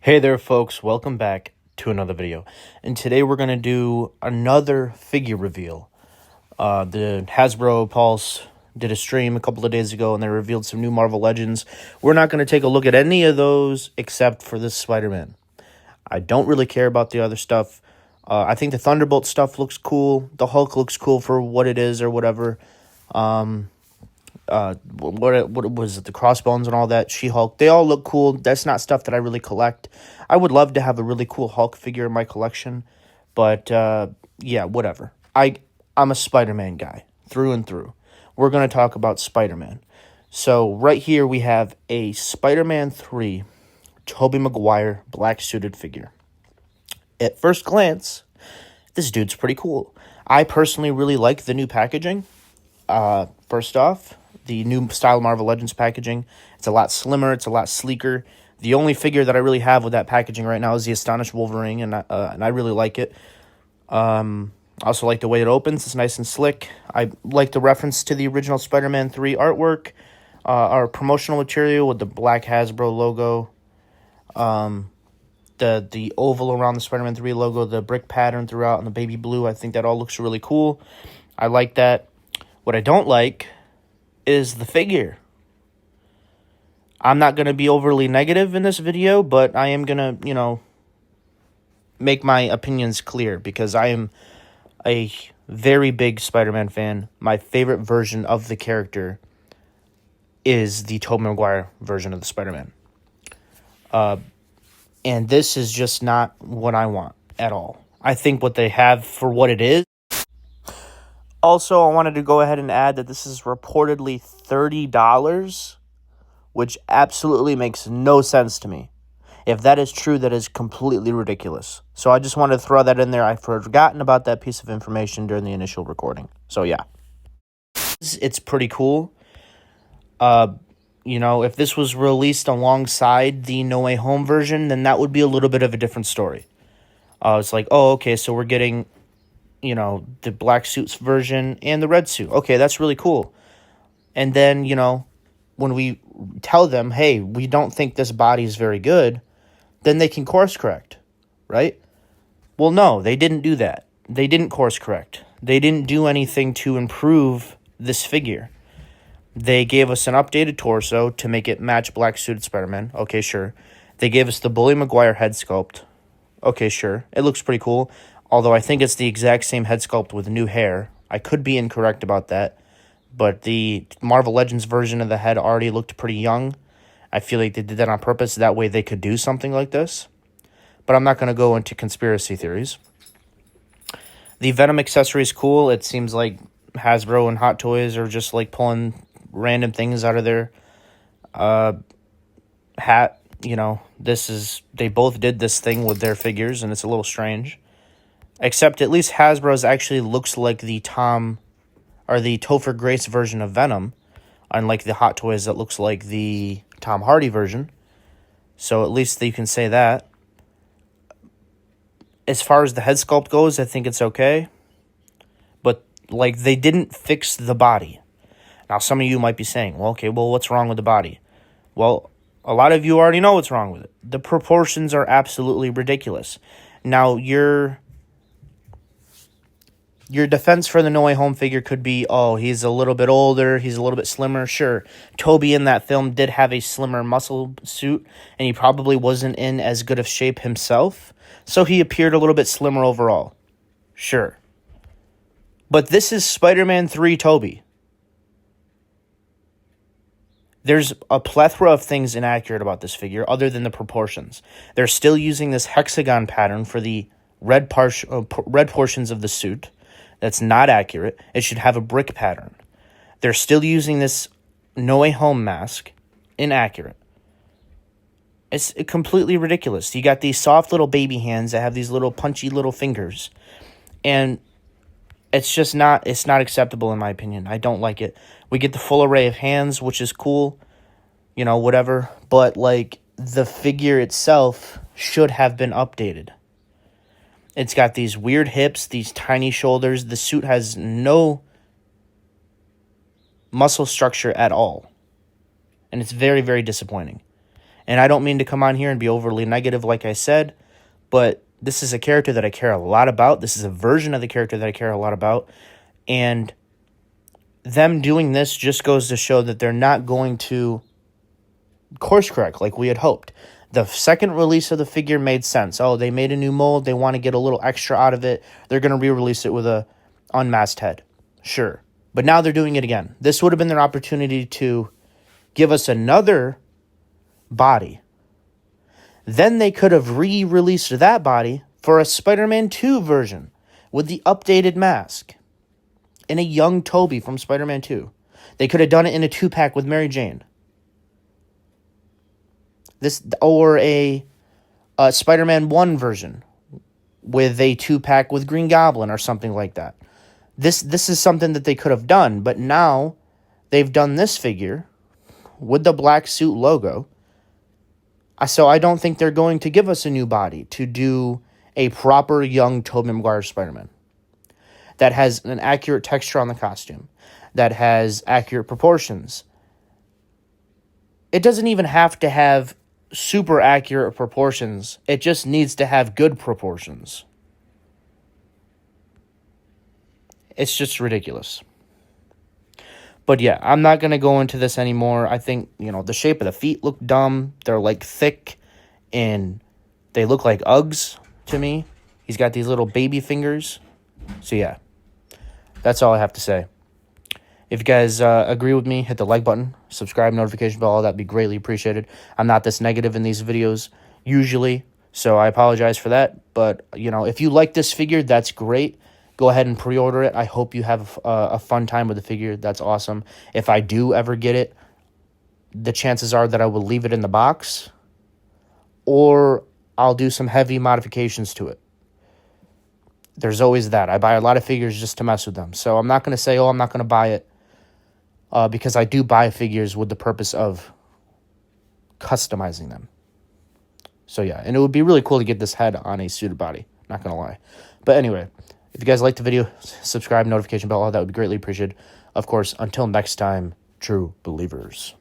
Hey there folks, welcome back to another video. And today we're going to do another figure reveal. The Hasbro Pulse did a stream a couple of days ago and they revealed some new Marvel Legends. We're not going to take a look at any of those except for this Spider-Man. I don't really care about the other stuff. I think the Thunderbolt stuff looks cool. The Hulk looks cool for what it is or whatever. What was it, the Crossbones and all that, She-Hulk, they all look cool. That's not stuff that I really collect. I would love to have a really cool Hulk figure in my collection, but yeah, whatever. I'm a Spider-Man guy through and through. We're going to talk about Spider-Man. So right here we have a Spider-Man 3 Tobey Maguire black suited figure. At first glance, this dude's pretty cool. I personally really like the new packaging. First off, the new style Marvel Legends packaging. It's a lot slimmer. It's a lot sleeker. The only figure that I really have with that packaging right now is the Astonished Wolverine, and I really like it. I also like the way it opens. It's nice and slick. I like the reference to the original Spider-Man 3 artwork. Our promotional material with the black Hasbro logo. The oval around the Spider-Man 3 logo, the brick pattern throughout, and the baby blue. I think that all looks really cool. I like that. What I don't like is the figure. I'm not going to be overly negative in this video, but I am going to, make my opinions clear because I am a very big Spider-Man fan. My favorite version of the character is the Tobey Maguire version of the Spider-Man. And this is just not what I want at all. I think what they have for what it is. Also, I wanted to go ahead and add that this is reportedly $30, which absolutely makes no sense to me. If that is true, that is completely ridiculous. So I just wanted to throw that in there. I've forgotten about that piece of information during the initial recording. So yeah, it's pretty cool. If this was released alongside the No Way Home version, then that would be a little bit of a different story. It's like, oh, okay, so we're getting the black suits version and the red suit. Okay, that's really cool. And then, when we tell them, hey, we don't think this body is very good, then they can course correct, right? Well, no, they didn't do that. They didn't course correct. They didn't do anything to improve this figure. They gave us an updated torso to make it match black suited Spider-Man. Okay, sure. They gave us the Bully Maguire head sculpt. Okay, sure. It looks pretty cool. Although I think it's the exact same head sculpt with new hair. I could be incorrect about that. But the Marvel Legends version of the head already looked pretty young. I feel like they did that on purpose. That way they could do something like this. But I'm not going to go into conspiracy theories. The Venom accessory is cool. It seems like Hasbro and Hot Toys are just like pulling random things out of their hat. They both did this thing with their figures, and it's a little strange. Except at least Hasbro's actually looks like the Topher Grace version of Venom, unlike the Hot Toys that looks like the Tom Hardy version. So at least you can say that. As far as the head sculpt goes, I think it's okay. But, they didn't fix the body. Now, some of you might be saying, what's wrong with the body? Well, a lot of you already know what's wrong with it. The proportions are absolutely ridiculous. Now, your defense for the No Way Home figure could be, oh, he's a little bit older, he's a little bit slimmer. Sure, Tobey in that film did have a slimmer muscle suit, and he probably wasn't in as good of shape himself, so he appeared a little bit slimmer overall. Sure. But this is Spider-Man 3 Tobey. There's a plethora of things inaccurate about this figure other than the proportions. They're still using this hexagon pattern for the red portions of the suit. That's not accurate. It should have a brick pattern. They're still using this No Way Home mask. Inaccurate. It's completely ridiculous. You got these soft little baby hands that have these little punchy little fingers. And it's not acceptable in my opinion. I don't like it. We get the full array of hands, which is cool. Whatever. But, the figure itself should have been updated. It's got these weird hips, these tiny shoulders. The suit has no muscle structure at all. And it's very, very disappointing. And I don't mean to come on here and be overly negative like I said, but this is a character that I care a lot about. This is a version of the character that I care a lot about. And them doing this just goes to show that they're not going to course correct like we had hoped. The second release of the figure made sense. Oh, they made a new mold. They want to get a little extra out of it. They're going to re-release it with a unmasked head. Sure. But now they're doing it again. This would have been their opportunity to give us another body. Then they could have re-released that body for a Spider-Man 2 version with the updated mask and a young Tobey from Spider-Man 2. They could have done it in a 2-pack with Mary Jane. This, or a Spider-Man 1 version with a 2-pack with Green Goblin or something like that. This is something that they could have done, but now they've done this figure with the black suit logo. So I don't think they're going to give us a new body to do a proper young Tobey Maguire Spider-Man that has an accurate texture on the costume, that has accurate proportions. It doesn't even have to have super accurate proportions. It just needs to have good proportions. It's just ridiculous. But yeah, I'm not going to go into this anymore. I think, the shape of the feet look dumb. They're like thick and they look like Uggs to me. He's got these little baby fingers. So yeah, that's all I have to say. If you guys agree with me, hit the like button, subscribe, notification bell, all that would be greatly appreciated. I'm not this negative in these videos usually, so I apologize for that. But, if you like this figure, that's great. Go ahead and pre-order it. I hope you have a fun time with the figure. That's awesome. If I do ever get it, the chances are that I will leave it in the box or I'll do some heavy modifications to it. There's always that. I buy a lot of figures just to mess with them. So I'm not going to say, I'm not going to buy it. Because I do buy figures with the purpose of customizing them. So yeah, and it would be really cool to get this head on a suited body, not going to lie. But anyway, if you guys liked the video, subscribe, notification bell, all that would be greatly appreciated. Of course, until next time, true believers.